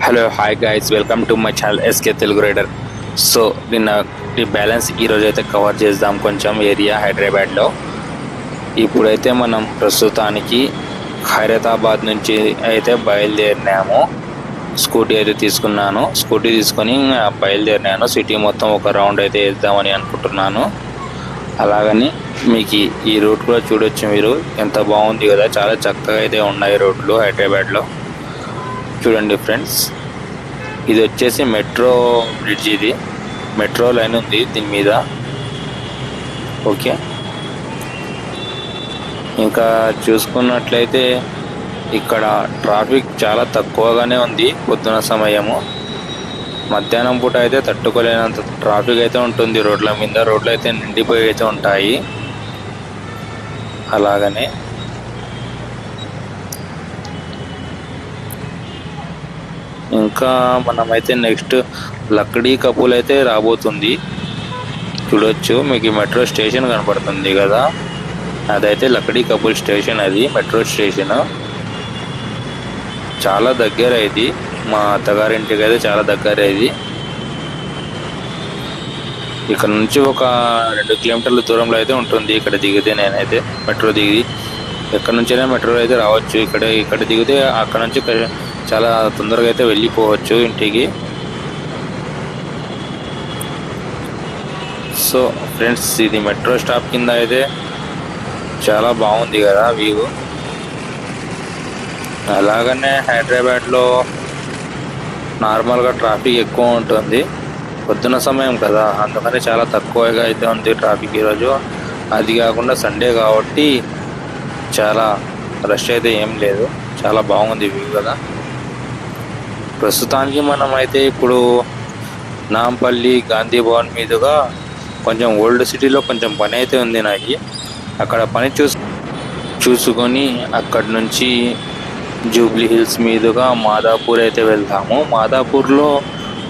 Hello hi guys, welcome to my channel SK Telugu rider. So నిన్న balance ఈరోజు అయితే cover చేద్దాం కొంచెం ఏరియా హైదరాబాద్లో. ఇప్పుడైతే మనం ప్రస్తుతానికి ఖైరతాబాద్ నుంచి అయితే బయలుదేరినాము. స్కూటీ అయితే తీసుకున్నాను. స్కూటీ తీసుకొని బయలుదేరినాను. సిటీ మొత్తం ఒక రౌండ్ అయితే వేద్దామని అనుకుంటున్నాను. అలాగని మీకు ఈ రూట్ కూడా చూడొచ్చు మీరు, ఎంత బాగుంది కదా. చాలా చక్కగా అయితే ఉన్నాయి రోడ్లు హైదరాబాద్లో. చూడండి ఫ్రెండ్స్, ఇది వచ్చేసి మెట్రో బ్రిడ్జ్. ఇది మెట్రో లైన్ ఉంది దీని మీద. ఓకే, ఇంకా చూసుకున్నట్లయితే ఇక్కడ ట్రాఫిక్ చాలా తక్కువగానే ఉంది. పొద్దున సమయము, మధ్యాహ్నం పూట అయితే తట్టుకోలేనంత ట్రాఫిక్ అయితే ఉంటుంది రోడ్ల మీద. రోడ్లు అయితే నిండిపోయి అయితే ఉంటాయి. అలాగనే ఇంకా మనమైతే నెక్స్ట్ లక్డీ కపుల్ అయితే రాబోతుంది. చూడొచ్చు మీకు మెట్రో స్టేషన్ కనపడుతుంది కదా, అదైతే లక్డీ కపుల్ స్టేషన్. అది మెట్రో స్టేషన్ చాలా దగ్గర. ఇది మా అత్తగారింటికి అయితే చాలా దగ్గర. ఇది ఇక్కడ నుంచి ఒక 2 కిలోమీటర్ల దూరంలో అయితే ఉంటుంది. ఇక్కడ దిగితే నేనైతే మెట్రో దిగి ఎక్కడ నుంచైనా మెట్రో అయితే రావచ్చు. ఇక్కడ దిగితే అక్కడ నుంచి చాలా తొందరగా అయితే వెళ్ళిపోవచ్చు ఇంటికి. సో ఫ్రెండ్స్, ఇది మెట్రో స్టాప్ కింద అయితే చాలా బాగుంది కదా వ్యూ. అలాగనే హైదరాబాద్లో నార్మల్గా ట్రాఫిక్ ఎక్కువ ఉంటుంది పొద్దున సమయం కదా, అందుకని చాలా తక్కువగా అయితే ఉంది ట్రాఫిక్ ఈరోజు. అది కాకుండా సండే కాబట్టి చాలా రష్ అయితే ఏం లేదు. చాలా బాగుంది వ్యూ కదా. ప్రస్తుతానికి మనం అయితే ఇప్పుడు నాంపల్లి గాంధీ భవన్ మీదుగా కొంచెం ఓల్డ్ సిటీలో కొంచెం పని అయితే ఉంది నాకు. అక్కడ పని చూసుకొని అక్కడి నుంచి జూబ్లీ హిల్స్ మీదుగా మాదాపూర్ అయితే వెళ్తాము. మాదాపూర్లో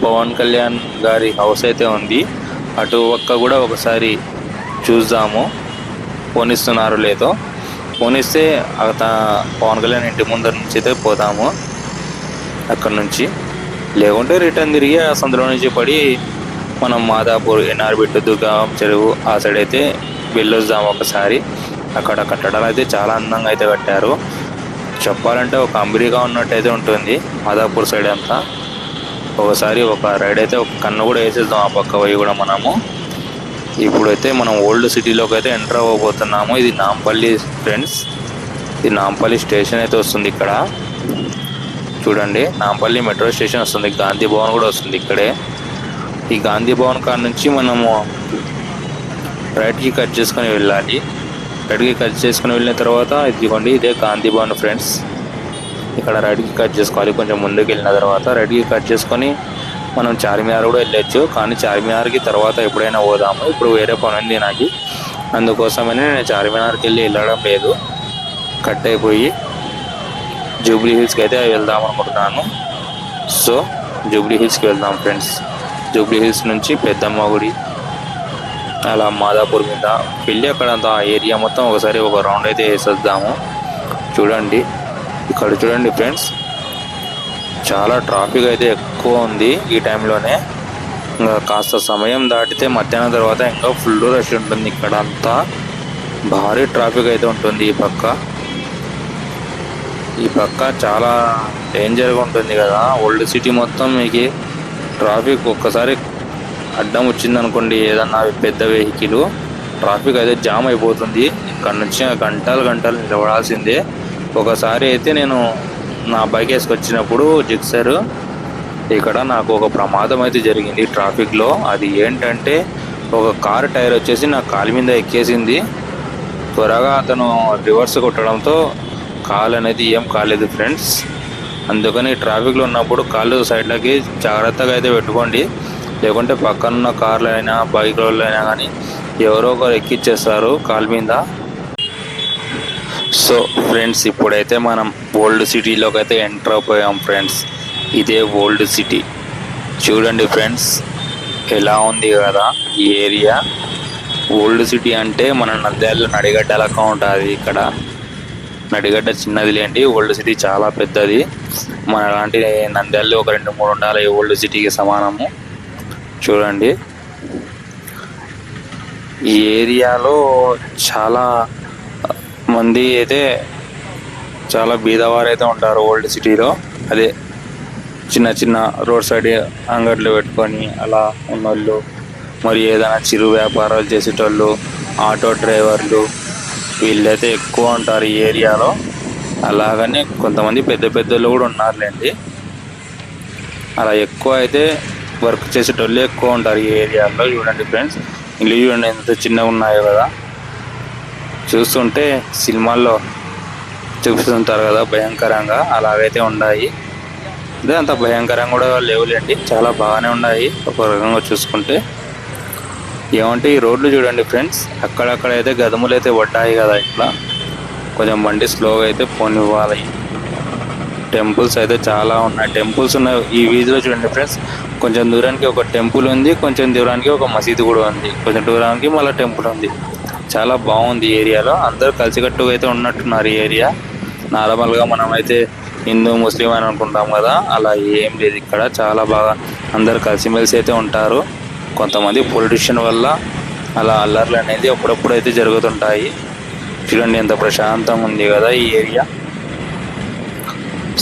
పవన్ కళ్యాణ్ గారి హౌస్ అయితే ఉంది. అటు ఒక్క కూడా ఒకసారి చూద్దాము, పోనిస్తున్నారు లేదో. పోనిస్తే పవన్ కళ్యాణ్ ఇంటి ముందర నుంచి అయితే పోదాము అక్కడ నుంచి. లేకుంటే రిటర్న్ తిరిగి సందులో నుంచి పడి మనం మాదాపూర్, ఎన్ఆర్బిట్, దుర్గాం చెరువు ఆ సైడ్ అయితే వెళ్ళొద్దాం ఒకసారి. అక్కడ కట్టడాలు అయితే చాలా అందంగా అయితే కట్టారు. చెప్పాలంటే ఒక అమెరికా ఉన్నట్టయితే ఉంటుంది మాదాపూర్ సైడ్ అంతా. ఒకసారి ఒక రైడ్ అయితే ఒక కన్ను కూడా వేసేద్దాం ఆ పక్క పోయి కూడా మనము. ఇప్పుడైతే మనం ఓల్డ్ సిటీలోకి అయితే ఎంటర్ అవ్వబోతున్నాము. ఇది నాంపల్లి ఫ్రెండ్స్. ఇది నాంపల్లి స్టేషన్ అయితే వస్తుంది ఇక్కడ. చూడండి, నాంపల్లి మెట్రో స్టేషన్ వస్తుంది. గాంధీ భవన్ కూడా వస్తుంది ఇక్కడే. ఈ గాంధీ భవన్ కాడ నుంచి మనము రైట్కి కట్ చేసుకొని వెళ్ళాలి. రైట్కి కట్ చేసుకొని వెళ్ళిన తర్వాత ఇదిగోండి, ఇదే గాంధీ భవన్ ఫ్రెండ్స్. ఇక్కడ రైట్కి కట్ చేసుకోవాలి. కొంచెం ముందుకు వెళ్ళిన తర్వాత రైట్కి కట్ చేసుకొని మనం చార్మినార్ కూడా వెళ్ళొచ్చు. కానీ చార్మినార్కి తర్వాత ఎప్పుడైనా పోదాము. ఇప్పుడు వేరే పని ఉంది నాకు, అందుకోసమని నేను చార్మినార్కి వెళ్ళడం లేదు. కట్ అయిపోయి జూబ్లీ హిల్స్కి అయితే వెళ్దాం అనుకుంటున్నాను. సో జూబ్లీ హిల్స్కి వెళ్దాం ఫ్రెండ్స్. జూబ్లీ హిల్స్ నుంచి పెద్దమ్మ గుడి, అలా మాదాపూర్ మీద వెళ్ళి అక్కడంతా ఏరియా మొత్తం ఒకసారి ఒక రౌండ్ అయితే వేసేద్దాము. చూడండి, ఇక్కడ చూడండి ఫ్రెండ్స్, చాలా ట్రాఫిక్ అయితే ఎక్కువ ఉంది ఈ టైంలోనే. ఇంకా కాస్త సమయం దాటితే మధ్యాహ్నం తర్వాత ఇంకా ఫుల్ రష్ ఉంటుంది. ఇక్కడ అంతా భారీ ట్రాఫిక్ అయితే ఉంటుంది. ఈ పక్క చాలా డేంజర్గా ఉంటుంది కదా. ఓల్డ్ సిటీ మొత్తం మీకు ట్రాఫిక్ ఒక్కసారి అడ్డం వచ్చిందనుకోండి, ఏదన్నా పెద్ద వెహికల్, ట్రాఫిక్ అయితే జామ్ అయిపోతుంది. ఇక్కడ నుంచి గంటలు నిలబడాల్సిందే. ఒకసారి అయితే నేను నా బైక్ వేసుకొచ్చినప్పుడు జిక్సర్ ఇక్కడ నాకు ఒక ప్రమాదం అయితే జరిగింది ట్రాఫిక్లో. అది ఏంటంటే ఒక కారు టైర్ వచ్చేసి నా కాలు మీద ఎక్కేసింది. త్వరగా అతను రివర్స్ కొట్టడంతో కాలు అనేది ఏం కాలేదు ఫ్రెండ్స్. అందుకని ట్రాఫిక్లో ఉన్నప్పుడు కాళ్ళు సైడ్లకి జాగ్రత్తగా అయితే పెట్టుకోండి. లేకుంటే పక్కనున్న కార్లు అయినా బైక్లలో అయినా కానీ ఎవరో ఒకరు ఎక్కిచ్చేస్తారు కాలు మీద. సో ఫ్రెండ్స్, ఇప్పుడైతే మనం ఓల్డ్ సిటీలోకి అయితే ఎంటర్ అయిపోయాం ఫ్రెండ్స్. ఇదే ఓల్డ్ సిటీ. చూడండి ఫ్రెండ్స్, ఎలా ఉంది కదా ఈ ఏరియా. ఓల్డ్ సిటీ అంటే మన నంద్యాలలో నడిగడ్డ లెక్క ఉంటుంది. ఇక్కడ నడిగడ్డ చిన్నది లేండి, ఓల్డ్ సిటీ చాలా పెద్దది. మన లాంటి నంద్యాలలో ఒక 2-3 ఉండాలి ఓల్డ్ సిటీకి సమానము. చూడండి, ఈ ఏరియాలో చాలా మంది అయితే చాలా బీదవారు అయితే ఉంటారు ఓల్డ్ సిటీలో. అదే చిన్న చిన్న రోడ్ సైడ్ అంగట్లు పెట్టుకొని అలా ఉన్నోళ్ళు, మరి ఏదైనా చిరు వ్యాపారాలు చేసేటోళ్ళు, ఆటో డ్రైవర్లు, వీళ్ళైతే ఎక్కువ ఉంటారు ఈ ఏరియాలో. అలాగనే కొంతమంది పెద్ద పెద్దలు కూడా ఉన్నారులేండి. అలా ఎక్కువ అయితే వర్క్ చేసేటోళ్ళు ఎక్కువ ఉంటారు ఈ ఏరియాలో. చూడండి ఫ్రెండ్స్, ఇల్లు చూడండి ఎంత చిన్నగా ఉన్నాయో కదా. చూస్తుంటే సినిమాల్లో చూపిస్తుంటారు కదా భయంకరంగా, అలాగైతే ఉన్నాయి. అదే అంత భయంకరంగా కూడా లేవులేండి, చాలా బాగానే ఉన్నాయి ఒక రకంగా చూసుకుంటే. ఏమంటే ఈ రోడ్లు చూడండి ఫ్రెండ్స్, అక్కడక్కడ అయితే గదములు అయితే పడ్డాయి కదా. ఇట్లా కొంచెం బండి స్లోగా అయితే పోనివ్వాలి. టెంపుల్స్ అయితే చాలా ఉన్నాయి. టెంపుల్స్ ఉన్న ఈ వీధిలో చూడండి ఫ్రెండ్స్, కొంచెం దూరానికి ఒక టెంపుల్ ఉంది, కొంచెం దూరానికి ఒక మసీదు కూడా ఉంది, కొంచెం దూరానికి మళ్ళీ టెంపుల్ ఉంది. చాలా బాగుంది ఈ ఏరియాలో. అందరూ కలిసికట్టుగా అయితే ఉన్నట్టున్నారు ఈ ఏరియా. నార్మల్గా మనం అయితే హిందూ ముస్లిం అని అనుకుంటాం కదా, అలా ఏం లేదు ఇక్కడ. చాలా బాగా అందరు కలిసిమెలిసి అయితే ఉంటారు. కొంతమంది పొలిటీషియన్ వల్ల అలా అల్లర్లు అనేది అప్పుడప్పుడు అయితే జరుగుతుంటాయి. చూడండి ఎంత ప్రశాంతంగా ఉంది కదా ఈ ఏరియా.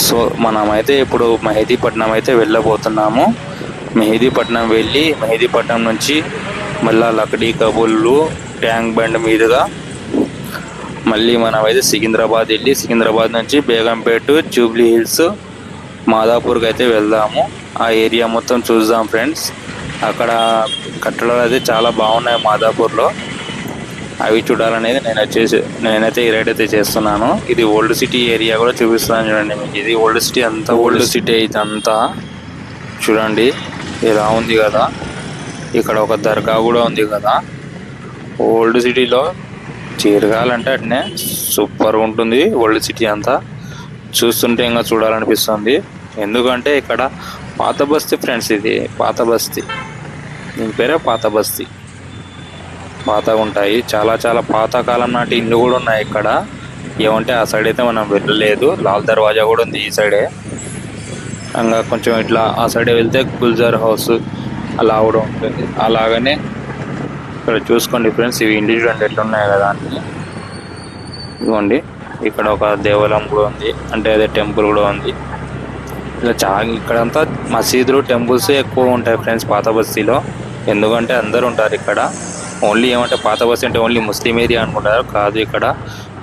సో మనమైతే ఇప్పుడు మెహదీపట్నం అయితే వెళ్ళబోతున్నాము. మెహదీపట్నం వెళ్ళి మెహదీపట్నం నుంచి మళ్ళీ లక్డీ కబుల్లు ట్యాంక్ బండ్ మీదుగా మళ్ళీ మనమైతే సికింద్రాబాద్ వెళ్ళి సికింద్రాబాద్ నుంచి బేగంపేట, జూబ్లీ హిల్స్, మాదాపూర్కి అయితే వెళ్దాము. ఆ ఏరియా మొత్తం చూద్దాం ఫ్రెండ్స్. అక్కడ కట్టడాలు అయితే చాలా బాగున్నాయి మాదాపూర్లో. అవి చూడాలనేది నేనైతే ఈ రైడ్ అయితే చేస్తున్నాను. ఇది ఓల్డ్ సిటీ ఏరియా కూడా చూపిస్తున్నాను చూడండి మీకు. ఇది ఓల్డ్ సిటీ అంతా, ఓల్డ్ సిటీ అయితే అంతా చూడండి ఇలా ఉంది కదా. ఇక్కడ ఒక దర్గా కూడా ఉంది కదా. ఓల్డ్ సిటీలో తిరగాలంటే అట్నే సూపర్ ఉంటుంది ఓల్డ్ సిటీ అంతా. చూస్తుంటే ఇంకా చూడాలనిపిస్తుంది. ఎందుకంటే ఇక్కడ పాత బస్తీ ఫ్రెండ్స్, ఇది పాత బస్తీ, దీని పేరే పాత బస్తీ. పాతగా ఉంటాయి, చాలా చాలా పాతకాలం నాటి ఇల్లు కూడా ఉన్నాయి ఇక్కడ. ఏమంటే ఆ సైడ్ అయితే మనం వెళ్ళలేదు. లాల్ దర్వాజా కూడా ఉంది ఈ సైడే. ఇంకా కొంచెం ఇట్లా ఆ సైడే వెళ్తే గుల్జార్ హౌస్ అలా కూడా ఉంటుంది. అలాగనే ఇక్కడ చూసుకోండి ఫ్రెండ్స్, ఇవి ఇండి చూడండి ఎట్లున్నాయి కదా అన్ని. ఇదిగోండి ఇక్కడ ఒక దేవాలయం కూడా ఉంది, అంటే అదే టెంపుల్ కూడా ఉంది. ఇలా ఇక్కడంతా మసీదులు, టెంపుల్స్ ఎక్కువ ఉంటాయి ఫ్రెండ్స్ పాత బస్తీలో. ఎందుకంటే అందరు ఉంటారు ఇక్కడ. ఓన్లీ ఏమంటే పాత బస్తీ అంటే ఓన్లీ ముస్లిం ఏరియా అనుకుంటారు, కాదు. ఇక్కడ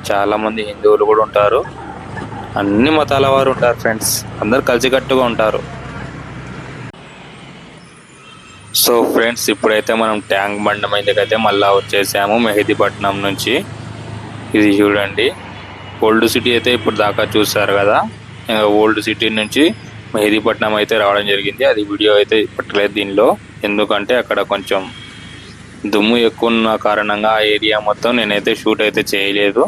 చాలామంది హిందువులు కూడా ఉంటారు, అన్ని మతాల వారు ఉంటారు ఫ్రెండ్స్. అందరు కలిసికట్టుగా ఉంటారు. సో ఫ్రెండ్స్, ఇప్పుడైతే మనం ట్యాంక్ బండ్ మీదకి అయితే మళ్ళీ వచ్చేసాము మెహదీపట్నం నుంచి. ఇది చూడండి ఓల్డ్ సిటీ అయితే ఇప్పుడు దాకా చూసారు కదా. ఓల్డ్ సిటీ నుంచి మెహదీపట్నం అయితే రావడం జరిగింది. అది వీడియో అయితే పెట్టలేదు దీనిలో, ఎందుకంటే అక్కడ కొంచెం దుమ్ము ఎక్కువ ఉన్న కారణంగా ఆ ఏరియా మొత్తం నేనైతే షూట్ అయితే చేయలేదు.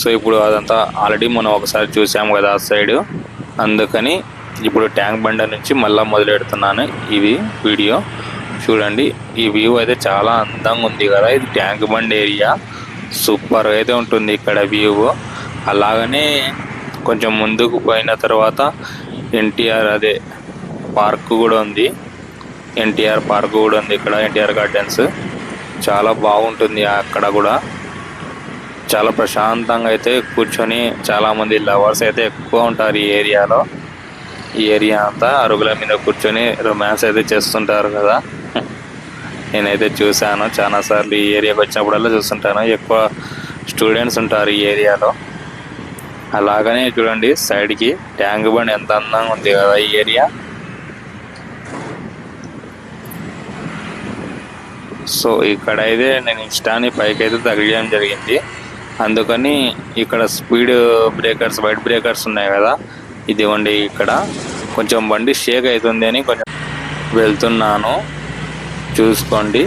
సో ఇప్పుడు అదంతా ఆల్రెడీ మనం ఒకసారి చూసాము కదా ఆ సైడ్. అందుకని ఇప్పుడు ట్యాంక్ బండ్ నుంచి మళ్ళీ మొదలెడుతున్నాను ఇది వీడియో. చూడండి ఈ వ్యూ అయితే చాలా అందంగా ఉంది కదా. ఇది ట్యాంక్ బండ్ ఏరియా, సూపర్ అయితే ఉంటుంది ఇక్కడ వ్యూ. అలాగనే కొంచెం ముందుకు పోయిన తర్వాత ఎన్టీఆర్ అదే పార్క్ కూడా ఉంది. ఎన్టీఆర్ పార్క్ కూడా ఉంది ఇక్కడ, ఎన్టీఆర్ గార్డెన్స్. చాలా బాగుంటుంది అక్కడ కూడా. చాలా ప్రశాంతంగా అయితే కూర్చొని, చాలామంది లవర్స్ అయితే ఎక్కువ ఉంటారు ఈ ఏరియాలో. ఈ ఏరియా అంతా అరుగుల మీద కూర్చొని రొమాన్స్ అయితే చేస్తుంటారు కదా. నేనైతే చూశాను చాలాసార్లు, ఈ ఏరియాకి వచ్చినప్పుడల్లా చూస్తుంటాను. ఎక్కువ స్టూడెంట్స్ ఉంటారు ఈ ఏరియాలో. అలాగనే చూడండి సైడ్కి ట్యాంక్ బండ్ ఎంత అందంగా ఉంది కదా ఈ ఏరియా. సో ఇక్కడైతే నేను ఇష్టాన్ని పైకి అయితే తగిలియడం జరిగింది. అందుకని ఇక్కడ స్పీడ్ బ్రేకర్స్, వైట్ బ్రేకర్స్ ఉన్నాయి కదా, ఇదిగోండి ఇక్కడ కొంచెం బండి షేక్ అవుతుంది అని కొంచెం వెళ్తున్నాను. చూసుకోండి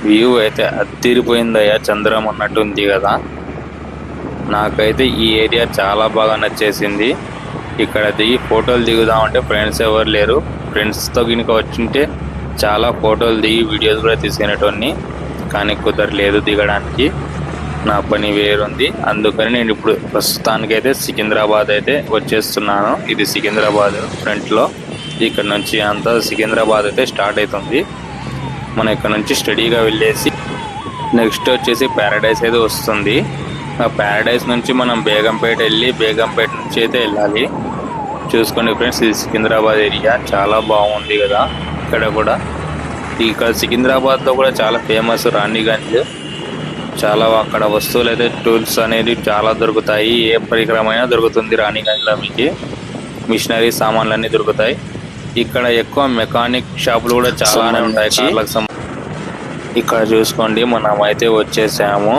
వ్యూ అయితే అద్దిరిపోయిందయ్యా, చంద్రం అన్నట్టు ఉంది కదా. నాకైతే ఈ ఏరియా చాలా బాగా నచ్చేసింది. ఇక్కడ దిగి ఫోటోలు దిగుదామంటే ఫ్రెండ్స్ ఎవరు లేరు. ఫ్రెండ్స్తో గినుక వచ్చింటే చాలా ఫోటోలు దిగి వీడియోస్ కూడా తీసుకునేటోన్ని, కానీ కుదరలేదు దిగడానికి. నా పని వేరుంది. అందుకని నేను ఇప్పుడు ప్రస్తుతానికైతే సికింద్రాబాద్ అయితే వచ్చేస్తున్నాను. ఇది సికింద్రాబాద్ ఫ్రంట్లో. ఇక్కడ నుంచి అంతా సికింద్రాబాద్ అయితే స్టార్ట్ అవుతుంది. మనం ఇక్కడ నుంచి స్టడీగా వెళ్ళేసి నెక్స్ట్ వచ్చేసి ప్యారడైస్ అయితే వస్తుంది. ఆ ప్యారడైస్ నుంచి మనం బేగంపేట వెళ్ళి బేగంపేట నుంచి అయితే వెళ్ళాలి. చూసుకోండి ఫ్రెండ్స్, ఇది సికింద్రాబాద్ ఏరియా చాలా బాగుంది కదా. ఇక్కడ సికింద్రాబాద్లో కూడా చాలా ఫేమస్ రాణిగంజ్. చాలా అక్కడ వస్తువులు అయితే టూల్స్ అనేది చాలా దొరుకుతాయి. ఏ పరికరమైనా దొరుకుతుంది రాణిగంజ్లో. మీకు మిషనరీ సామాన్లు అన్నీ దొరుకుతాయి. ఇక్కడ ఎక్కువ మెకానిక్ షాపులు కూడా చాలానే ఉంటాయి కార్లకు. ఇక్కడ చూసుకోండి, మనం అయితే వచ్చేసాము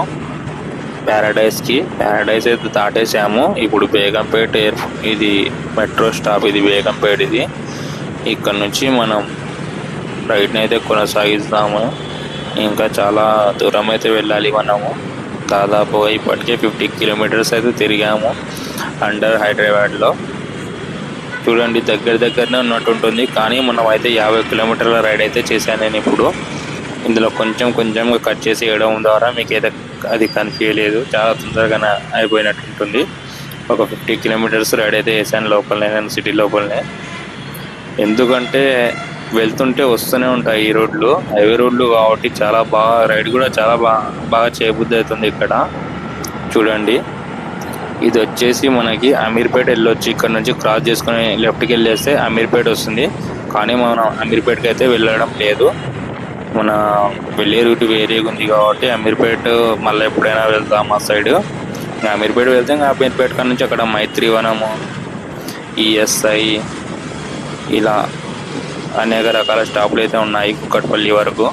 ప్యారడైస్కి. ప్యారడైస్ అయితే దాటేసాము. ఇప్పుడు బేగంపేట ఇది మెట్రో స్టాప్. ఇది బేగంపేట. ఇది ఇక్కడ నుంచి మనం రైడ్ని అయితే కొనసాగిస్తాము. ఇంకా చాలా దూరం అయితే వెళ్ళాలి మనము. దాదాపు ఇప్పటికే 50 కిలోమీటర్స్ అయితే తిరిగాము అండర్ హైదరాబాద్లో. చూడండి, దగ్గరనే ఉన్నట్టుంటుంది, కానీ మనం అయితే 50 కిలోమీటర్ల రైడ్ అయితే చేశాను నేను ఇప్పుడు. ఇందులో కొంచెంగా కట్ చేసి వేయడం ద్వారా మీకైతే అది కనిపించలేదు. చాలా తొందరగానే అయిపోయినట్టు ఉంటుంది. ఒక 50 కిలోమీటర్స్ రైడ్ అయితే వేసాను లోపలనే, నేను సిటీ లోపలనే. ఎందుకంటే వెళ్తుంటే వస్తూనే ఉంటాయి ఈ రోడ్లు, హైవే రోడ్లు కాబట్టి చాలా బాగా రైడ్ కూడా చాలా బాగా చేయబుద్ధి అవుతుంది. ఇక్కడ చూడండి, ఇది వచ్చేసి మనకి అమీర్పేట వెళ్ళొచ్చు. ఇక్కడ నుంచి క్రాస్ చేసుకుని లెఫ్ట్కి వెళ్ళేస్తే అమీర్పేట వస్తుంది. కానీ మనం అమీర్పేటకి అయితే వెళ్ళడం లేదు. మన వెళ్ళే రూట్ వేరేగా ఉంది కాబట్టి అమీర్పేట మళ్ళీ ఎప్పుడైనా వెళ్తాం ఆ సైడ్. అమీర్పేట వెళ్తే ఇంకా అమీర్పేట కాడ నుంచి అక్కడ మైత్రివనము, ఈఎస్ఐ ఇలా అనేక రకాల స్టాపులు అయితే ఉన్నాయి. కుక్కట్పల్లి వరకు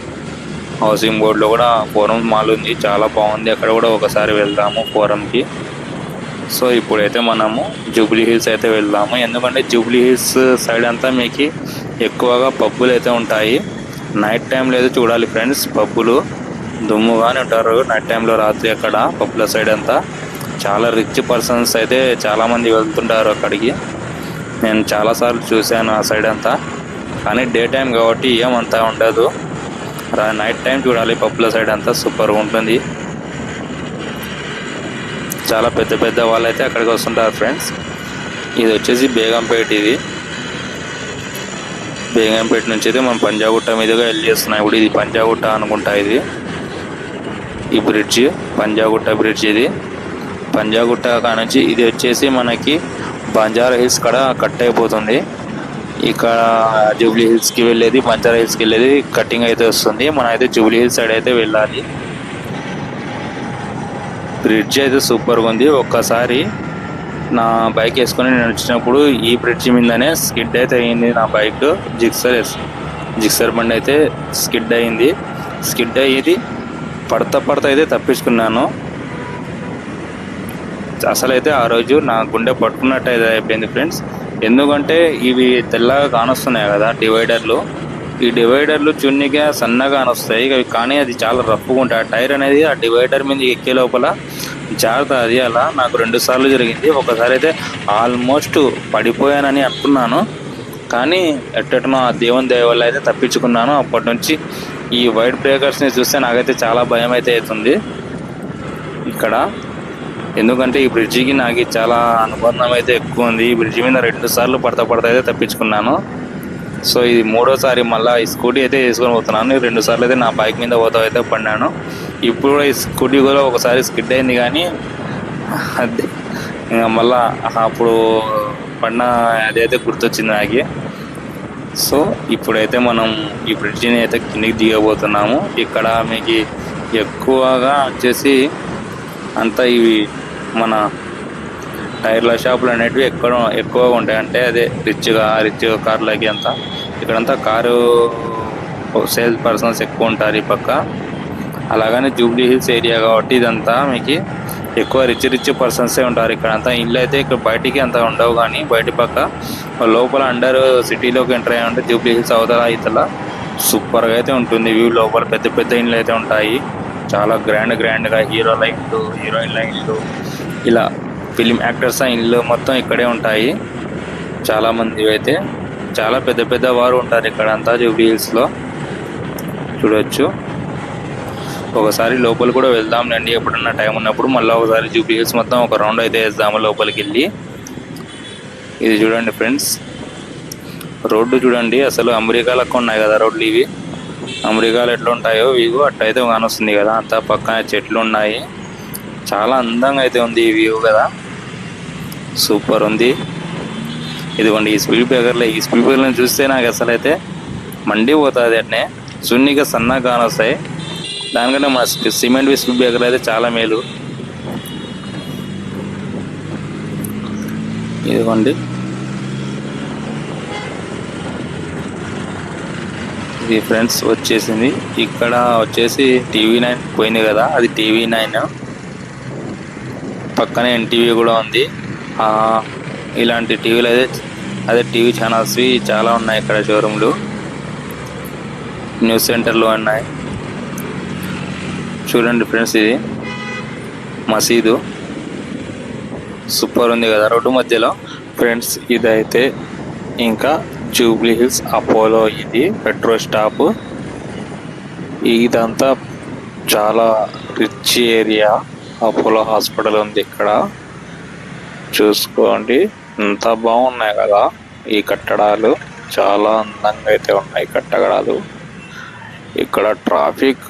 హౌసింగ్ బోర్డులో కూడా ఫోరం మాల్ ఉంది, చాలా బాగుంది. అక్కడ కూడా ఒకసారి వెళ్దాము ఫోరంకి. సో ఇప్పుడైతే మనము జూబ్లీ హిల్స్ అయితే వెళ్దాము. ఎందుకంటే జూబ్లీ హిల్స్ సైడ్ అంతా మీకు ఎక్కువగా పబ్బులు అయితే ఉంటాయి. నైట్ టైంలో అయితే చూడాలి ఫ్రెండ్స్, పబ్బులు దుమ్ముగానే ఉంటారు నైట్ టైంలో. రాత్రి అక్కడ పబ్బుల సైడ్ అంతా చాలా రిచ్ పర్సన్స్ అయితే చాలామంది వెళ్తుంటారు అక్కడికి. నేను చాలాసార్లు చూశాను ఆ సైడ్ అంతా. కానీ డే టైం కాబట్టి ఏమంతా ఉండదు. నైట్ టైం చూడాలి పబ్బుల సైడ్ అంతా, సూపర్గా ఉంటుంది. చాలా పెద్ద వాళ్ళు అయితే అక్కడికి వస్తుంటారు ఫ్రెండ్స్. ఇది వచ్చేసి బేగంపేట. ఇది బేగంపేట నుంచి అయితే మనం పంజాగుట్ట మీదుగా వెళ్ళేస్తున్నాం. ఇప్పుడు ఇది పంజాగుట్ట అనుకుంటా. ఇది ఈ బ్రిడ్జ్ పంజాగుట్ట బ్రిడ్జ్. ఇది పంజాగుట్ట కానుంచి ఇది వచ్చేసి మనకి బంజారా హిల్స్ కాడ కట్ అయిపోతుంది. ఇక్కడ జూబ్లీ హిల్స్కి వెళ్ళేది, బంజారా హిల్స్కి వెళ్ళేది కటింగ్ అయితే వస్తుంది. మనం అయితే జూబ్లీ హిల్స్ సైడ్ అయితే వెళ్ళాలి. బ్రిడ్జ్ అయితే సూపర్గా ఉంది. ఒక్కసారి నా బైక్ వేసుకొని నేను వచ్చినప్పుడు ఈ బ్రిడ్జ్ మీదనే స్కిడ్ అయితే అయ్యింది నా బైక్. జిక్సర్ బండి అయితే స్కిడ్ అయ్యింది. పడతా అయితే తప్పించుకున్నాను. అసలైతే ఆ రోజు నా గుండె పట్టుకున్నట్టు అయితే అయిపోయింది ఫ్రెండ్స్. ఎందుకంటే ఇవి తెల్లగా కానొస్తున్నాయి కదా డివైడర్లు. ఈ డివైడర్లు చున్నీగా సన్నగా కానొస్తాయి కానీ అది చాలా రఫ్గా ఉంటాయి. ఆ టైర్ అనేది ఆ డివైడర్ మీద ఎక్కే లోపల జారుతుంది. అలా నాకు 2 సార్లు జరిగింది. ఒకసారి అయితే ఆల్మోస్ట్ పడిపోయానని అనుకున్నాను, కానీ ఎట్టనో ఆ దేవుని దయ వల్ల అయితే తప్పించుకున్నాను. అప్పటి నుంచి ఈ వైట్ బ్రేకర్స్ని చూస్తే నాకైతే చాలా భయం అయితే అవుతుంది ఇక్కడ. ఎందుకంటే ఈ బ్రిడ్జికి నాకు చాలా అనుబంధం అయితే ఎక్కువ ఉంది. ఈ బ్రిడ్జి మీద 2 సార్లు పడతా అయితే తప్పించుకున్నాను. సో ఇది 3వసారి మళ్ళీ ఈ స్కూటీ అయితే వేసుకొని పోతున్నాను. 2 సార్లు అయితే నా బైక్ మీద అయితే పడినాను. ఇప్పుడు ఈ స్కూటీ కూడా ఒకసారి స్కిడ్ అయింది, కానీ అది ఇంకా మళ్ళా అప్పుడు పడిన అదైతే గుర్తొచ్చింది నాకు. సో ఇప్పుడైతే మనం ఈ బ్రిడ్జిని అయితే కిందికి దిగబోతున్నాము. ఇక్కడ మీకు ఎక్కువగా వచ్చేసి అంతా ఇవి మన టైర్ల షాపులు అనేటివి ఎక్కువగా ఉంటాయి. అంటే అదే రిచ్ కార్లకి అంతా ఇక్కడంతా కారు సేల్స్ పర్సన్స్ ఎక్కువ ఉంటారు ఈ పక్క. అలాగనే జూబ్లీ హిల్స్ ఏరియా కాబట్టి ఇదంతా మీకు ఎక్కువ రిచ్ పర్సన్సే ఉంటారు ఇక్కడంతా. ఇల్లు అయితే ఇక్కడ బయటికి అంత ఉండవు, కానీ బయట పక్క లోపల అండర్ సిటీలోకి ఎంటర్ అయ్యామంటే జూబ్లీ హిల్స్ అవతల ఇతల సూపర్గా అయితే ఉంటుంది వ్యూ. లోపల పెద్ద ఇండ్లు అయితే ఉంటాయి, చాలా గ్రాండ్గా హీరోల ఇల్లు, హీరోయిన్ల ఇల్లు, ఇలా ఫిలిం యాక్టర్స్ ఇల్లు మొత్తం ఇక్కడే ఉంటాయి. చాలామంది అయితే చాలా పెద్ద వారు ఉంటారు ఇక్కడంతా జూబ్లీ హిల్స్లో చూడొచ్చు. ఒకసారి లోపల కూడా వెళ్దాంలేండి, ఎప్పుడన్నా టైం ఉన్నప్పుడు మళ్ళీ ఒకసారి జూబ్లీ హిల్స్ మొత్తం ఒక రౌండ్ అయితే వేద్దాము లోపలికి వెళ్ళి. ఇది చూడండి ఫ్రెండ్స్, రోడ్డు చూడండి, అసలు అమెరికాలకు ఉన్నాయి కదా రోడ్లు ఇవి. అమెరికాలో ఎట్లా ఉంటాయో ఇవి అట్టయితే కానొస్తుంది కదా, అంతా పక్కన చెట్లు ఉన్నాయి. చాలా అందంగా అయితే ఉంది ఈ వ్యూ కదా, సూపర్ ఉంది. ఇదిగోండి ఈ స్పీడ్ బ్రేకర్లను చూస్తే నాకు అసలు అయితే మండిపోతుంది. అట్నే సున్నిగా సన్నగా కానొస్తాయి, దానికంటే మన సిమెంట్ స్పీడ్ బ్రేకర్లు అయితే చాలా మేలు. ఇదిగోండి ఇది ఫ్రెండ్స్ వచ్చేసింది. ఇక్కడ వచ్చేసి TV9 పోయింది కదా, అది TV9. పక్కనే NTV కూడా ఉంది. ఇలాంటి టీవీలు అయితే అదే టీవీ ఛానల్స్ చాలా ఉన్నాయి ఇక్కడ. షోరూమ్లు, న్యూస్ సెంటర్లు ఉన్నాయి. చూడండి ఫ్రెండ్స్, ఇది మసీదు సూపర్ ఉంది కదా రోడ్డు మధ్యలో. ఫ్రెండ్స్ ఇదైతే ఇంకా జూబ్లీ హిల్స్ అపోలో, ఇది పెట్రోల్ స్టాప్. ఇదంతా చాలా రిచ్ ఏరియా. అపోలో హాస్పిటల్ ఉంది ఇక్కడ, చూసుకోండి ఎంత బాగున్నాయి కదా ఈ కట్టడాలు. చాలా అందంగా అయితే ఉన్నాయి కట్టడాలు. ఇక్కడ ట్రాఫిక్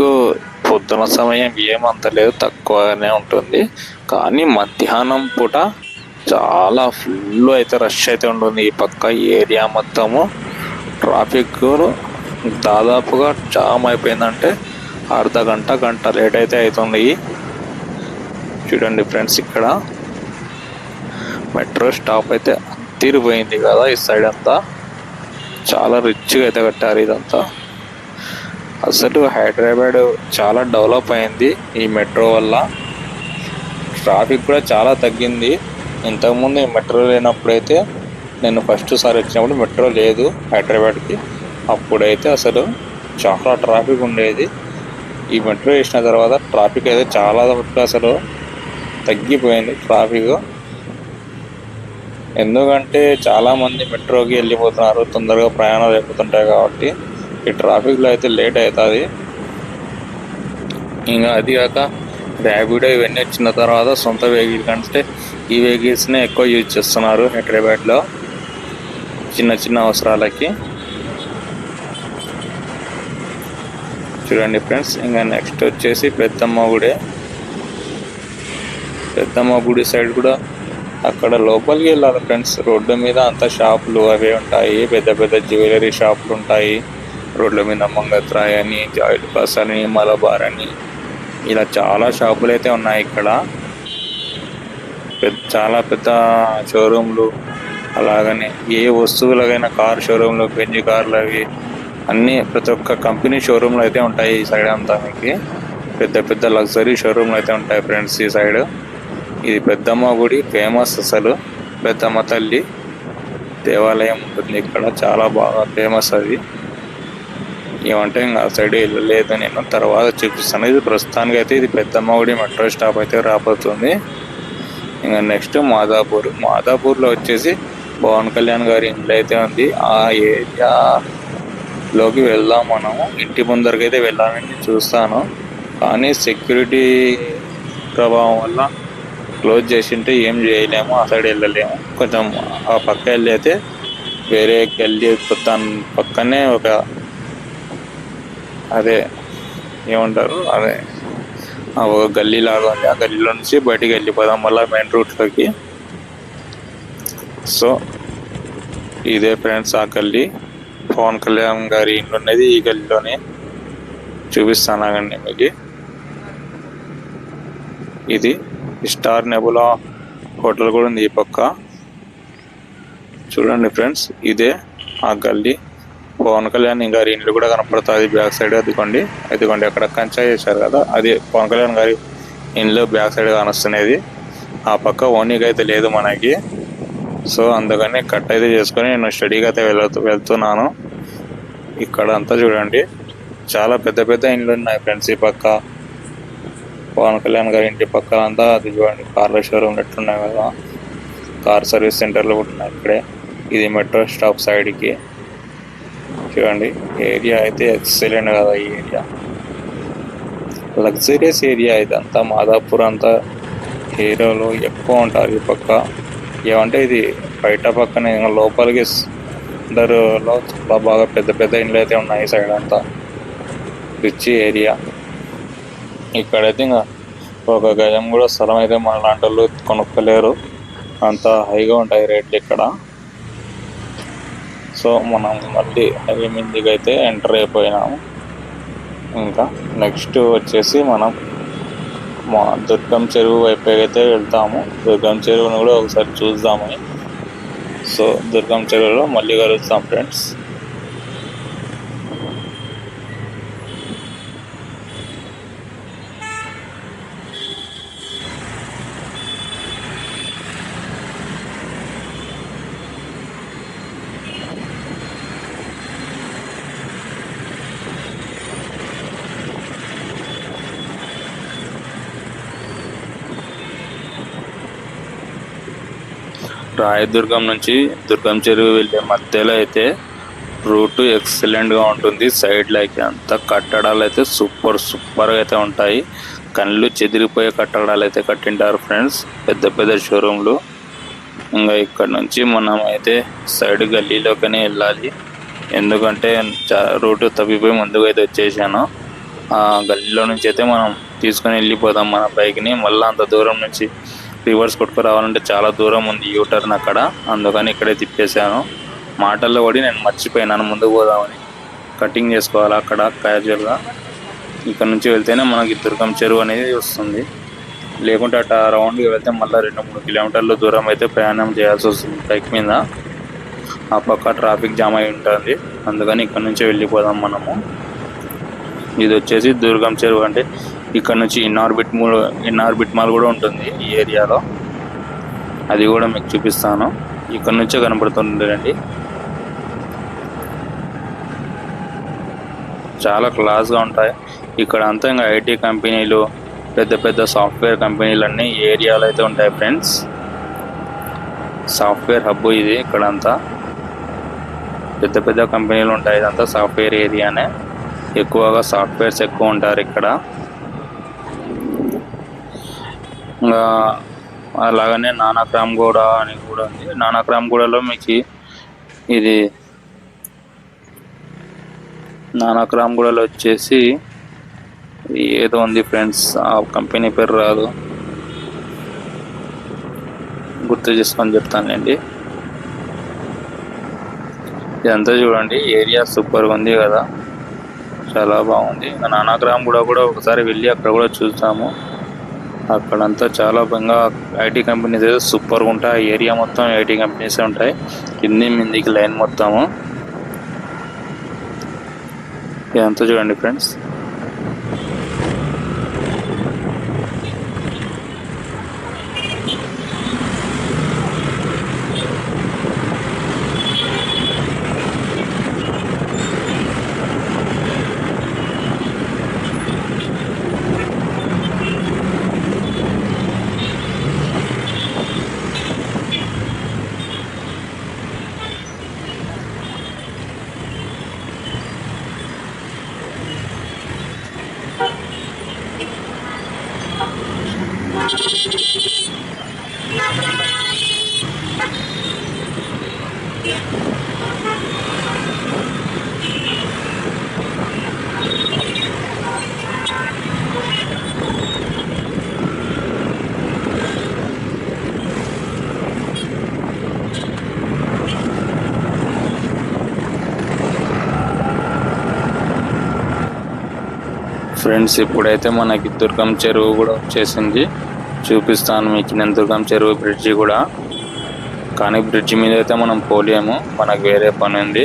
పొద్దున సమయం ఏమంత లేదు, తక్కువగానే ఉంటుంది. కానీ మధ్యాహ్నం పూట చాలా ఫుల్ అయితే రష్ అయితే ఉంటుంది. ఈ పక్క ఏరియా మొత్తము ట్రాఫిక్ దాదాపుగా జామ్ అయిపోయిందంటే అర్ధ గంట లేట్ అయితే అవుతుంది. చూడండి ఫ్రెండ్స్, ఇక్కడ మెట్రో స్టాప్ అయితే తీరిపోయింది కదా. ఈ సైడ్ అంతా చాలా రిచ్గా అయితే కట్టారు ఇదంతా. అసలు హైదరాబాద్ చాలా డెవలప్ అయింది ఈ మెట్రో వల్ల. ట్రాఫిక్ కూడా చాలా తగ్గింది. ఇంతకుముందు మెట్రో లేనప్పుడైతే, నేను ఫస్ట్ సారి వచ్చినప్పుడు మెట్రో లేదు హైదరాబాద్కి, అప్పుడైతే అసలు చాలా ట్రాఫిక్ ఉండేది. ఈ మెట్రో వేసిన తర్వాత ట్రాఫిక్ అయితే చాలా అసలు తగ్గిపోయింది ట్రాఫిక్. ఎందుకంటే చాలామంది మెట్రోకి వెళ్ళిపోతున్నారు, తొందరగా ప్రయాణాలు అయిపోతుంటాయి కాబట్టి ఈ ట్రాఫిక్లో అయితే లేట్ అవుతుంది. ఇంకా అది కాక ర్యాపిడో ఇవన్నీ వచ్చిన తర్వాత సొంత వెహికల్ కంటే ఈ వెహికల్స్నే ఎక్కువ యూజ్ చేస్తున్నారు హైదరాబాద్లో చిన్న అవసరాలకి. చూడండి ఫ్రెండ్స్, ఇంకా నెక్స్ట్ వచ్చేసి పెద్దమ్మ గుడి సైడ్ కూడా అక్కడ లోపలికి వెళ్ళాలి ఫ్రెండ్స్. రోడ్డు మీద అంతా షాపులు అవే ఉంటాయి, పెద్ద జ్యువెలరీ షాపులు ఉంటాయి రోడ్ల మీద. మంగత్రాయ్ అని, జాయిల్కాస్ అని, మలబార్ అని, ఇలా చాలా షాపులు అయితే ఉన్నాయి ఇక్కడ. చాలా పెద్ద షోరూమ్లు. అలాగనే ఏ వస్తువులకైనా కార్ షోరూమ్లు, బెంజ్ కార్లు అవి అన్నీ ప్రతి ఒక్క కంపెనీ షోరూమ్లు అయితే ఉంటాయి ఈ సైడ్ అంతా. మీకు పెద్ద లగ్జరీ షోరూమ్లు అయితే ఉంటాయి ఫ్రెండ్స్ ఈ సైడ్. ఇది పెద్దమ్మ గుడి ఫేమస్, అసలు పెద్దమ్మ తల్లి దేవాలయం ఉంటుంది ఇక్కడ, చాలా బాగా ఫేమస్ అది. ఏమంటే ఇంకా ఆ సైడ్ వెళ్ళలేదు, నేను తర్వాత చూపిస్తాను. ఇది ప్రస్తుతానికి అయితే ఇది పెద్దమ్మ గుడి మెట్రో స్టాప్ అయితే రాబోతుంది. ఇంకా నెక్స్ట్ మాదాపూర్లో వచ్చేసి పవన్ కళ్యాణ్ గారి ఇంట్లో అయితే ఉంది. ఆ ఏరియాలోకి వెళ్దాం మనము. ఇంటి ముందరికి అయితే వెళ్ళాలని చూస్తాను, కానీ సెక్యూరిటీ ప్రభావం వల్ల క్లోజ్ చేసింటే ఏం చేయలేము, ఆ సైడ్ వెళ్ళలేము. కొంచెం ఆ పక్క వెళ్ళి అయితే వేరే గల్లీ దాని పక్కనే ఒక అదే ఏమంటారు అదే ఒక గల్లీ లాగా ఉంది. ఆ గల్లీలో నుంచి బయటికి వెళ్ళిపోదాం మళ్ళీ మెయిన్ రూట్లోకి. సో ఇదే ఫ్రెండ్స్ ఆ గల్లీ. పవన్ కళ్యాణ్ గారి ఇల్లు ఉన్నది ఈ గల్లీలోనే, చూపిస్తాను ఆగండి మీకు. ఇది స్టార్ నెబులా హోటల్ కూడా ఉంది ఈ పక్క. చూడండి ఫ్రెండ్స్, ఇదే ఆ గల్లీ. పవన్ కళ్యాణ్ గారి ఇండ్లు కూడా కనపడుతుంది బ్యాక్ సైడ్. అదిగోండి అక్కడ కంచె చేశారు కదా, అది పవన్ కళ్యాణ్ గారి ఇండ్లు బ్యాక్ సైడ్ కానొస్తున్నది. ఆ పక్క ఓనీకి అయితే లేదు మనకి. సో అందుకని కట్ అయితే చేసుకొని నేను స్టడీగా అయితే వెళ్తున్నాను. ఇక్కడ అంతా చూడండి చాలా పెద్ద ఇండ్లు ఉన్నాయి ఫ్రెండ్స్ ఈ పక్క. పవన్ కళ్యాణ్ గారి ఇంటి పక్క అంతా అది చూడండి, కార్ల షోరూమ్ ఎట్లున్నాయి కదా, కార్ సర్వీస్ సెంటర్లు కూడా ఉన్నాయి ఇక్కడే. ఇది మెట్రో స్టాప్ సైడ్కి. చూడండి ఏరియా అయితే ఎక్సలెంట్ కదా ఈ ఏరియా. లగ్జరియస్ ఏరియా ఇదంతా. మాదాపూర్ అంతా ఏరియాలో ఎక్కువ ఉంటారు ఈ పక్క. ఏమంటే ఇది బయట పక్కనే, లోపలికి అందరులో చాలా బాగా పెద్ద పెద్ద ఇండ్లు అయితే ఉన్నాయి ఈ సైడ్ అంతా. Rich area. ఇక్కడైతే ఇంకా ఒక గజం కూడా స్థలం అయితే మన లాంటి వాళ్ళు కొనుక్కోలేరు, అంత హైగా ఉంటాయి రేట్లు ఇక్కడ. సో మనం మళ్ళీ హైవే మీదకి అయితే ఎంటర్ అయిపోయినాము. ఇంకా నెక్స్ట్ వచ్చేసి మనం మా దుర్గం చెరువు వైపు అయితే వెళ్తాము. దుర్గం చెరువును కూడా ఒకసారి చూద్దామని. సో దుర్గం చెరువులో మళ్ళీ కలుస్తాం ఫ్రెండ్స్. రాయదుర్గం నుంచి దుర్గం చెరువు వెళ్ళే మధ్యలో అయితే రూట్ ఎక్సలెంట్గా ఉంటుంది. సైడ్ లైక్ అంతా కట్టడాలు అయితే సూపర్గా అయితే ఉంటాయి. కళ్ళు చెదిరిపోయే కట్టడాలు అయితే కట్టింటారు ఫ్రెండ్స్, పెద్ద పెద్ద షోరూమ్లు. ఇంకా ఇక్కడ నుంచి మనం అయితే సైడ్ గల్లీలోకనే వెళ్ళాలి, ఎందుకంటే రూట్ తప్పిపోయి ముందుకు అయితే వచ్చేసాను. ఆ గల్లీలో నుంచి అయితే మనం తీసుకొని వెళ్ళిపోదాం మన బైక్ని. మళ్ళీ అంత దూరం నుంచి రివర్స్ కొట్టుకు రావాలంటే చాలా దూరం ఉంది యూటర్న్ అక్కడ, అందుకని ఇక్కడే తిప్పేశాను. మాటల్లో పడి నేను మర్చిపోయినాను ముందుకు పోదామని. కటింగ్ చేసుకోవాలి అక్కడ క్యాజువల్గా. ఇక్కడ నుంచి వెళ్తేనే మనకి దుర్గం చెరువు అనేది వస్తుంది, లేకుంటే అట్లా రౌండ్కి వెళ్తే మళ్ళీ 2-3 కిలోమీటర్ల దూరం అయితే ప్రయాణం చేయాల్సి వస్తుంది బైక్ మీద. ఆ పక్క ట్రాఫిక్ జామ్ అయి ఉంటుంది, అందుకని ఇక్కడ నుంచి వెళ్ళిపోదాం మనము. ఇది వచ్చేసి దుర్గం చెరువు. అంటే ఇక్కడ నుంచి ఇన్నార్బిట్ మాల్ కూడా ఉంటుంది ఈ ఏరియాలో, అది కూడా మీకు చూపిస్తాను. ఇక్కడ నుంచే కనపడుతుందండి. చాలా క్లాస్గా ఉంటాయి ఇక్కడ అంతా. ఇంకా ఐటీ కంపెనీలు, పెద్ద పెద్ద సాఫ్ట్వేర్ కంపెనీలు అన్నీ ఈ ఏరియాలో అయితే ఉంటాయి ఫ్రెండ్స్. సాఫ్ట్వేర్ హబ్ ఇది. ఇక్కడంతా పెద్ద పెద్ద కంపెనీలు ఉంటాయి, ఇదంతా సాఫ్ట్వేర్ ఏరియానే. ఎక్కువగా సాఫ్ట్వేర్స్ ఎక్కువ ఉంటారు ఇక్కడ. ఇంకా అలాగనే నానక్రామ్గూడ అని కూడా ఉంది. నానక్రామ్గూడలో మీకు ఇది నానక్రామ్గూడలో వచ్చేసి ఏదో ఉంది ఫ్రెండ్స్, ఆ కంపెనీ పేరు రాదు, గుర్తు చేసుకొని చెప్తానండి. ఇదంతా చూడండి, ఏరియా సూపర్గా ఉంది కదా, చాలా బాగుంది. నానక్రామ్గూడ కూడా ఒకసారి వెళ్ళి అక్కడ కూడా చూస్తాము. అక్కడంతా చాలా బాగా ఐటీ కంపెనీస్ అయితే సూపర్గా ఉంటాయి. ఏరియా మొత్తం ఐటీ కంపెనీస్ ఉంటాయి, కింది మిందికి లైన్ మొత్తము. ఇదంతా చూడండి ఫ్రెండ్స్. ఫ్రెండ్స్ ఇప్పుడైతే మనకి దుర్గం చెరువు కూడా వచ్చేసింది, చూపిస్తాను మీకు నేను దుర్గం చెరువు బ్రిడ్జి కూడా. కానీ బ్రిడ్జి మీద అయితే మనం పోలేము, మనకు వేరే పని ఉంది.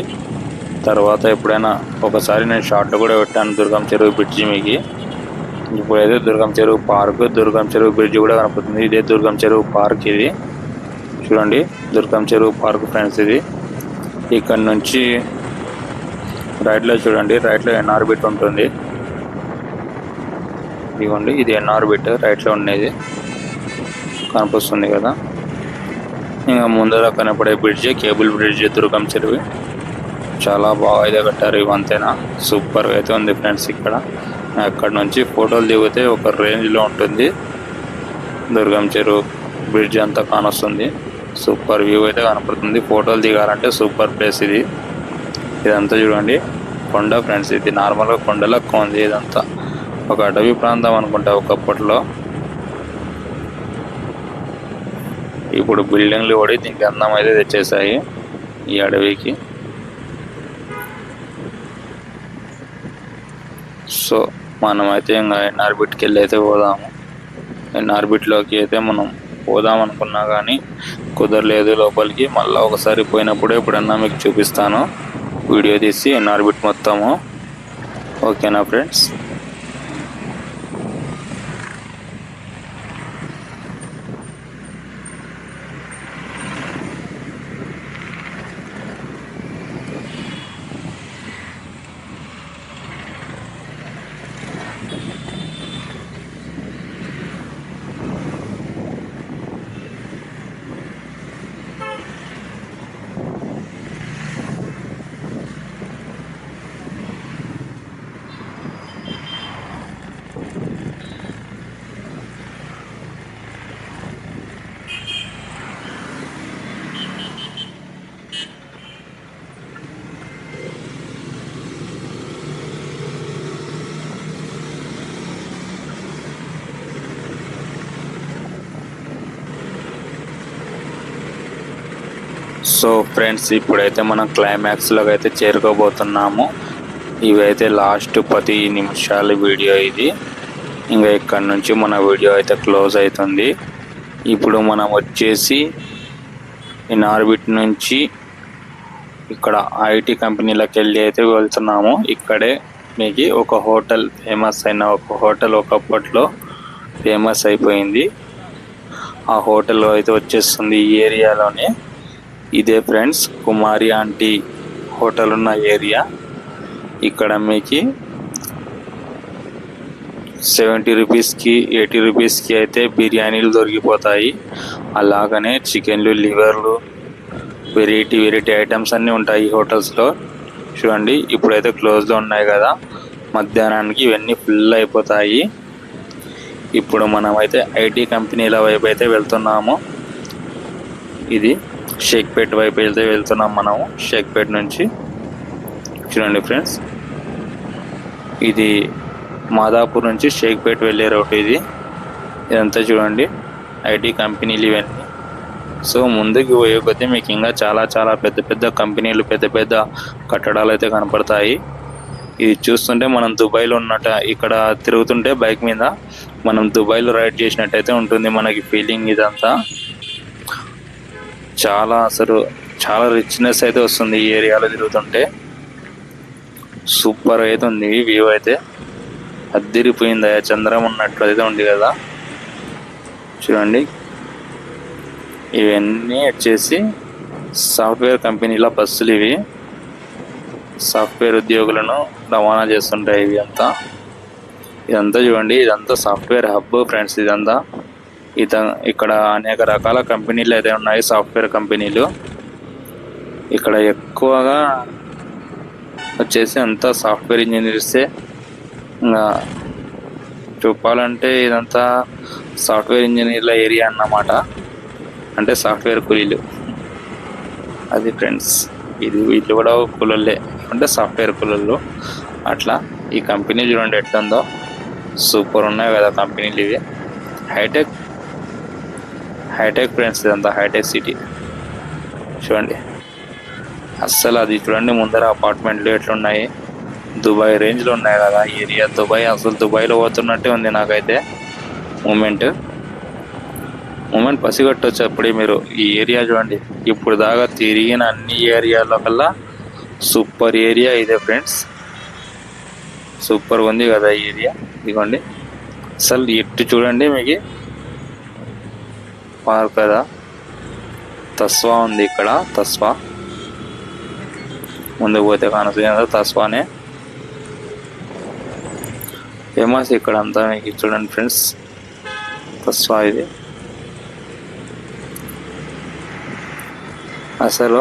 తర్వాత ఎప్పుడైనా ఒకసారి నేను షార్ట్ కూడా పెట్టాను దుర్గం చెరువు బ్రిడ్జి మీకు. ఇప్పుడైతే దుర్గం చెరువు పార్క్, దుర్గం చెరువు బ్రిడ్జి కూడా కనపడుతుంది. ఇదే దుర్గం చెరువు పార్క్. ఇది చూడండి, దుర్గం చెరువు పార్క్ ఫ్రెండ్స్. ఇది ఇక్కడ నుంచి రైట్లో చూడండి, రైట్లో ఎన్ఆర్బిట్ ఉంటుంది. ఇదిగోండి, ఇది ఎన్ఆర్బిట్ రైట్లో ఉండేది కనిపిస్తుంది కదా. ఇంకా ముందర కనపడే బ్రిడ్జి కేబుల్ బ్రిడ్జి దుర్గం చెరువు. చాలా బాగా అయితే కట్టారు, ఇవంతేనా సూపర్గా అయితే ఉంది ఫ్రెండ్స్. ఇక్కడ అక్కడ నుంచి ఫోటోలు దిగితే ఒక రేంజ్లో ఉంటుంది. దుర్గం చెరువు బ్రిడ్జ్ అంతా కానొస్తుంది. సూపర్ వ్యూ అయితే కనపడుతుంది. ఫోటోలు దిగాలంటే సూపర్ ప్లేస్ ఇది. ఇదంతా చూడండి కొండ ఫ్రెండ్స్. ఇది నార్మల్గా కొండలకు ఉంది. ఇదంతా ఒక అడవి ప్రాంతం అనుకుంటా ఒకప్పట్లో. ఇప్పుడు బిల్డింగ్లు కూడా దీనికి అందం అయితే తెచ్చేసాయి ఈ అడవికి. సో మనమైతే ఇంకా ఎన్ఆర్బిట్కి వెళ్ళి అయితే పోదాము. ఎన్ఆర్బిట్లోకి అయితే మనం పోదాం అనుకున్నా కానీ కుదరలేదు లోపలికి. మళ్ళీ ఒకసారి పోయినప్పుడు ఎప్పుడన్నా మీకు చూపిస్తాను వీడియో తీసి ఎన్ఆర్బిట్ మొత్తము. ఓకేనా ఫ్రెండ్స్? సో ఫ్రెండ్స్ ఇప్పుడైతే మనం క్లైమాక్స్లోకి అయితే చేరుకోబోతున్నాము. ఇవైతే లాస్ట్ 10 నిమిషాల వీడియో ఇది. ఇంకా ఇక్కడ నుంచి మన వీడియో అయితే క్లోజ్ అవుతుంది. ఇప్పుడు మనం వచ్చేసి ఇన్ఆర్బిట్ నుంచి ఇక్కడ ఐటీ కంపెనీలకు వెళ్ళి అయితే వెళ్తున్నాము. ఇక్కడే మీకు ఒక హోటల్ ఫేమస్ అయిన ఒక హోటల్ ఒకప్పట్లో ఫేమస్ అయిపోయింది. ఆ హోటల్ అయితే వచ్చేస్తుంది ఈ ఏరియాలోనే. ఇదే ఫ్రెండ్స్ కుమారి ఆంటీ హోటల్ ఉన్న ఏరియా. ఇక్కడ మీకు 70 రూపీస్కి 80 రూపీస్కి అయితే బిర్యానీలు దొరికిపోతాయి. అలాగనే చికెన్లు, లివర్లు, వెరైటీ ఐటమ్స్ అన్నీ ఉంటాయి ఈ హోటల్స్లో. చూడండి ఇప్పుడైతే క్లోజ్లో ఉన్నాయి కదా, మధ్యాహ్నానికి ఇవన్నీ ఫుల్ అయిపోతాయి. ఇప్పుడు మనమైతే ఐటీ కంపెనీల వైపు అయితే వెళ్తున్నాము. ఇది షేక్పేట్ వైపు అయితే వెళ్తున్నాం మనము. షేక్పేట్ నుంచి చూడండి ఫ్రెండ్స్, ఇది మాదాపూర్ నుంచి షేక్పేట్ వెళ్ళే రూట్ ఇది. ఇదంతా చూడండి ఐటీ కంపెనీలు ఇవన్నీ. సో ముందుకు పోయే కొద్దీ మీకు ఇంకా చాలా పెద్ద పెద్ద కంపెనీలు, పెద్ద పెద్ద కట్టడాలు అయితే కనపడతాయి. ఇది చూస్తుంటే మనం దుబాయ్లో ఉన్నట్టు, ఇక్కడ తిరుగుతుంటే బైక్ మీద మనం దుబాయ్లో రైడ్ చేసినట్టయితే ఉంటుంది మనకి ఫీలింగ్. ఇదంతా చాలా రిచ్నెస్ అయితే వస్తుంది ఈ ఏరియాలో తిరుగుతుంటే. సూపర్ అయితే ఉంది వ్యూ అయితే. అద్దిరిపోయింది, చంద్రం ఉన్నట్లు అయితే ఉంది కదా. చూడండి ఇవన్నీ వచ్చేసి సాఫ్ట్వేర్ కంపెనీల బస్సులు. ఇవి సాఫ్ట్వేర్ ఉద్యోగులను రవాణా చేస్తుంటాయి ఇవి అంతా. ఇదంతా చూడండి, ఇదంతా సాఫ్ట్వేర్ హబ్ ఫ్రెండ్స్. ఇదంతా ఇక్కడ అనేక రకాల కంపెనీలు అయితే ఉన్నాయి, సాఫ్ట్వేర్ కంపెనీలు. ఇక్కడ ఎక్కువగా వచ్చేసి అంతా సాఫ్ట్వేర్ ఇంజనీర్సే. ఇంకా చెప్పాలంటే ఇదంతా సాఫ్ట్వేర్ ఇంజనీర్ల ఏరియా అన్నమాట. అంటే సాఫ్ట్వేర్ కూలీలు అది ఫ్రెండ్స్. వీళ్ళు కూడా కూలీలే, అంటే సాఫ్ట్వేర్ కూలీలు అట్లా. ఈ కంపెనీ చూడండి ఎట్లుందో, సూపర్ ఉన్నాయి కదా కంపెనీలు ఇవి. హైటెక్ ఫ్రెండ్స్, ఇదంతా హైటెక్ సిటీ చూడండి. అస్సలు అది చూడండి ముందర అపార్ట్మెంట్లు ఎట్లున్నాయి, దుబాయ్ రేంజ్లో ఉన్నాయి కదా ఏరియా. అసలు దుబాయ్లో పోతున్నట్టే ఉంది నాకైతే మూమెంట్ పసిగట్టవచ్చు అప్పుడే మీరు. ఈ ఏరియా చూడండి, ఇప్పుడు దాకా తిరిగిన అన్ని ఏరియాలో కల్లా సూపర్ ఏరియా ఇదే ఫ్రెండ్స్. సూపర్ ఉంది కదా ఈ ఏరియా. ఇదిగోండి అసలు ఎట్టు చూడండి మీకు పార్క్ కదా. తస్వా ఉంది ఇక్కడ, తస్వా ముందుకు పోతే కానొస్తుంది కదా, తస్వానే ఫేమస్ ఇక్కడ అంతా. మీకు చూడండి ఫ్రెండ్స్, తస్వా ఇది. అసలు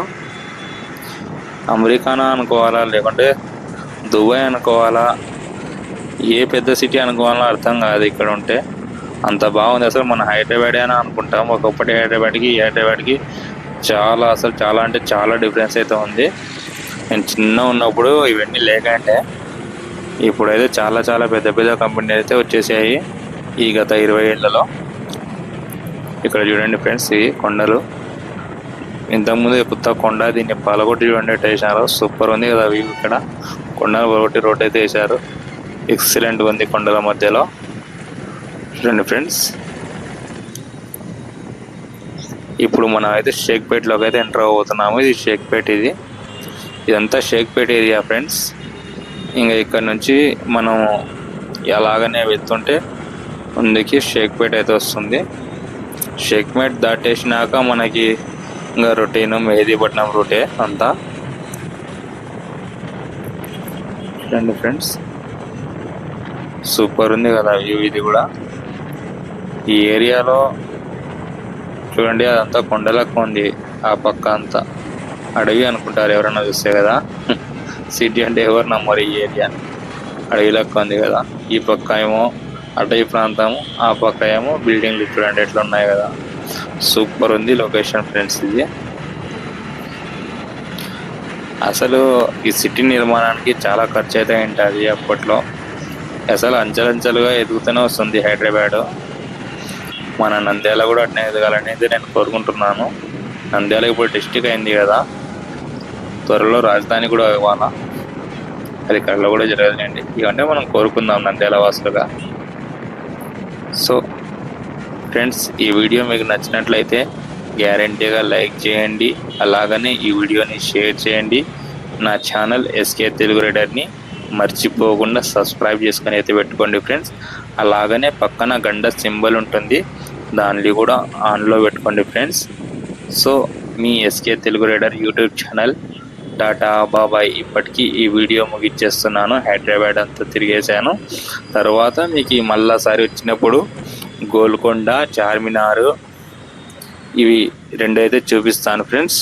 అమెరికానా అనుకోవాలా లేకుంటే దుబాయ్ అనుకోవాలా ఏ పెద్ద సిటీ అనుకోవాలో అర్థం కాదు ఇక్కడ ఉంటే. అంత బాగుంది. అసలు మన హైదరాబాద్ అని అనుకుంటాం. ఒకప్పటి హైదరాబాద్కి చాలా, అసలు చాలా అంటే చాలా డిఫరెన్స్ అయితే ఉంది. నేను చిన్న ఉన్నప్పుడు ఇవన్నీ లేకంటే ఇప్పుడైతే చాలా చాలా పెద్ద పెద్ద కంపెనీలు అయితే వచ్చేసాయి ఈ గత 20 ఏళ్లలో. ఇక్కడ చూడండి ఫ్రెండ్స్, ఈ కొండలు. ఇంతకుముందు కొత్త కొండ, దీన్ని పలగొట్టి చూడండి వేసారు. సూపర్ ఉంది కదా వ్యూ. ఇక్కడ కొండలు పలగొట్టి రోడ్ అయితే వేశారు. ఎక్సలెంట్ ఉంది కొండల మధ్యలో. చూడండి ఫ్రెండ్స్, ఇప్పుడు మనం అయితే షేక్పేట్లోకి అయితే ఎంటర్ అవబోతున్నాము. ఇది షేక్పేట్, ఇదంతా షేక్పేట్ ఏరియా ఫ్రెండ్స్. ఇంకా ఇక్కడ నుంచి మనం ఎలాగనే వెళ్తుంటే ముందుకి షేక్పేట్ అయితే వస్తుంది. షేక్పేట్ దాటేసినాక మనకి ఇంకా రొటీన్ మెహదీపట్నం రూటే అంతా. చూడండి ఫ్రెండ్స్, సూపర్ ఉంది కదా వ్యూ. ఇది కూడా ఈ ఏరియాలో చూడండి, అదంతా కొండలకు ఉంది. ఆ పక్క అంతా అడవి అనుకుంటారు ఎవరన్నా చూస్తే కదా. సిటీ అంటే ఎవరు నమ్మరు ఈ ఏరియా. అడవిలకు ఉంది కదా. ఈ పక్క ఏమో అటవీ ప్రాంతము, ఆ పక్క ఏమో బిల్డింగ్లు. చూడండి ఎట్లా ఉన్నాయి కదా. సూపర్ ఉంది లొకేషన్ ఫ్రెండ్స్. ఇది అసలు ఈ సిటీ నిర్మాణానికి చాలా ఖర్చు అయితే ఉంటుంది అప్పట్లో. అసలు అంచెలంచెలుగా ఎదుగుతూనే వస్తుంది హైదరాబాద్. మన నంద్యాల కూడా అట్నే ఎదగాలనేది నేను కోరుకుంటున్నాను. నంద్యాల ఇప్పుడు డిస్టిక్ అయింది కదా, త్వరలో రాజధాని కూడా ఇవ్వాలా. అది కళ్ళలో కూడా జరగదండి. ఇవంటే మనం కోరుకుందాం నంద్యాల వాసులుగా. సో ఫ్రెండ్స్, ఈ వీడియో మీకు నచ్చినట్లయితే గ్యారంటీగా లైక్ చేయండి. అలాగనే ఈ వీడియోని షేర్ చేయండి. నా ఛానల్ ఎస్కే తెలుగు రైడర్ని మర్చిపోకుండా సబ్స్క్రైబ్ చేసుకొని అయితే పెట్టుకోండి ఫ్రెండ్స్. అలాగనే పక్కన గంట సింబల్ ఉంటుంది, దాన్ని కూడా ఆన్లో పెట్టుకోండి ఫ్రెండ్స్. సో మీ SK Telugu rider YouTube channel. టాటా బాబాయ్. ఇప్పటికీ ఈ వీడియో ముగిచ్చేస్తున్నాను. హైదరాబాద్ అంతా తిరిగేశాను. తర్వాత మీకు మళ్ళాసారి వచ్చినప్పుడు గోల్కొండ, చార్మినార్ ఇవి రెండైతే చూపిస్తాను ఫ్రెండ్స్.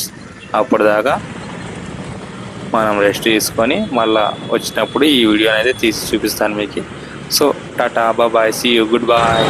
అప్పటిదాకా మనం రెస్ట్ తీసుకొని మళ్ళీ వచ్చినప్పుడు ఈ వీడియోని అయితే తీసి చూపిస్తాను మీకు. సో టాటా బాబాయ్, సీ యూ, గుడ్ బాయ్.